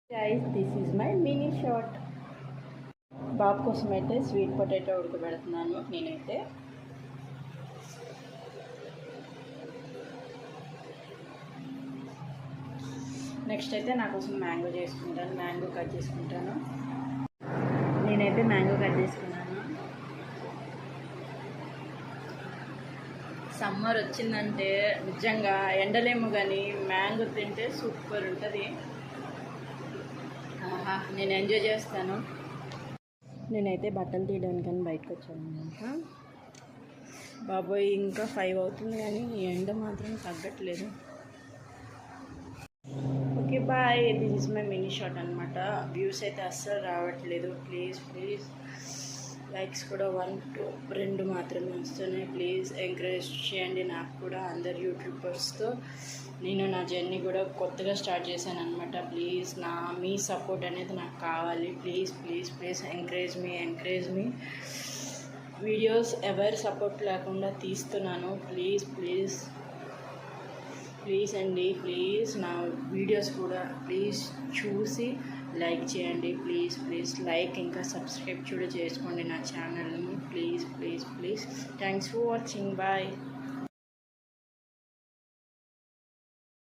Guys, this is my mini shot. బాబు కోసం అయితే sweet potato ఉడకబెడుతున్నాను నేనైతే. నెక్స్ట్ అయితే నా కోసం మ్యాంగో చేసుకుంటాను, మ్యాంగో కట్ చేసుకుంటాను. నేనైతే మ్యాంగో కట్ చేసుకున్నాను. సమ్మర్ వచ్చిందంటే నిజంగా ఎండలేమో కానీ మ్యాంగో తింటే సూపర్ ఉంటుంది. నేను ఎంజాయ్ చేస్తాను. నేనైతే బట్టలు తీయడానికని బయటకు వచ్చాను అనమాట. బాబోయ్ ఇంకా 5 అవుతుంది కానీ ఎండ మాత్రం తగ్గట్లేదు. Okay bye, this is my mini shot అనమాట. వ్యూస్ అయితే అస్సలు రావట్లేదు. ప్లీజ్ ప్లీజ్ లైక్స్ కూడా 1-2 మాత్రమే వస్తున్నాయి. ప్లీజ్ ఎంకరేజ్ చేయండి నాకు కూడా. అందరు యూట్యూబర్స్తో నేను నా జర్నీ కూడా కొత్తగా స్టార్ట్ చేశాను అనమాట. ప్లీజ్ మీ సపోర్ట్ అనేది నాకు కావాలి. Please please please encourage me. Videos ఎవరి సపోర్ట్ లేకుండా తీస్తున్నాను. ప్లీజ్ ప్లీజ్ ప్లీజ్ అండి, ప్లీజ్ నా వీడియోస్ కూడా ప్లీజ్ చూసి లైక్ చేయండి. ప్లీజ్ ప్లీజ్ లైక్ ఇంకా సబ్స్క్రైబ్ కూడా చేసుకోండి నా ఛానల్ని. Please please please thanks for watching. Bye.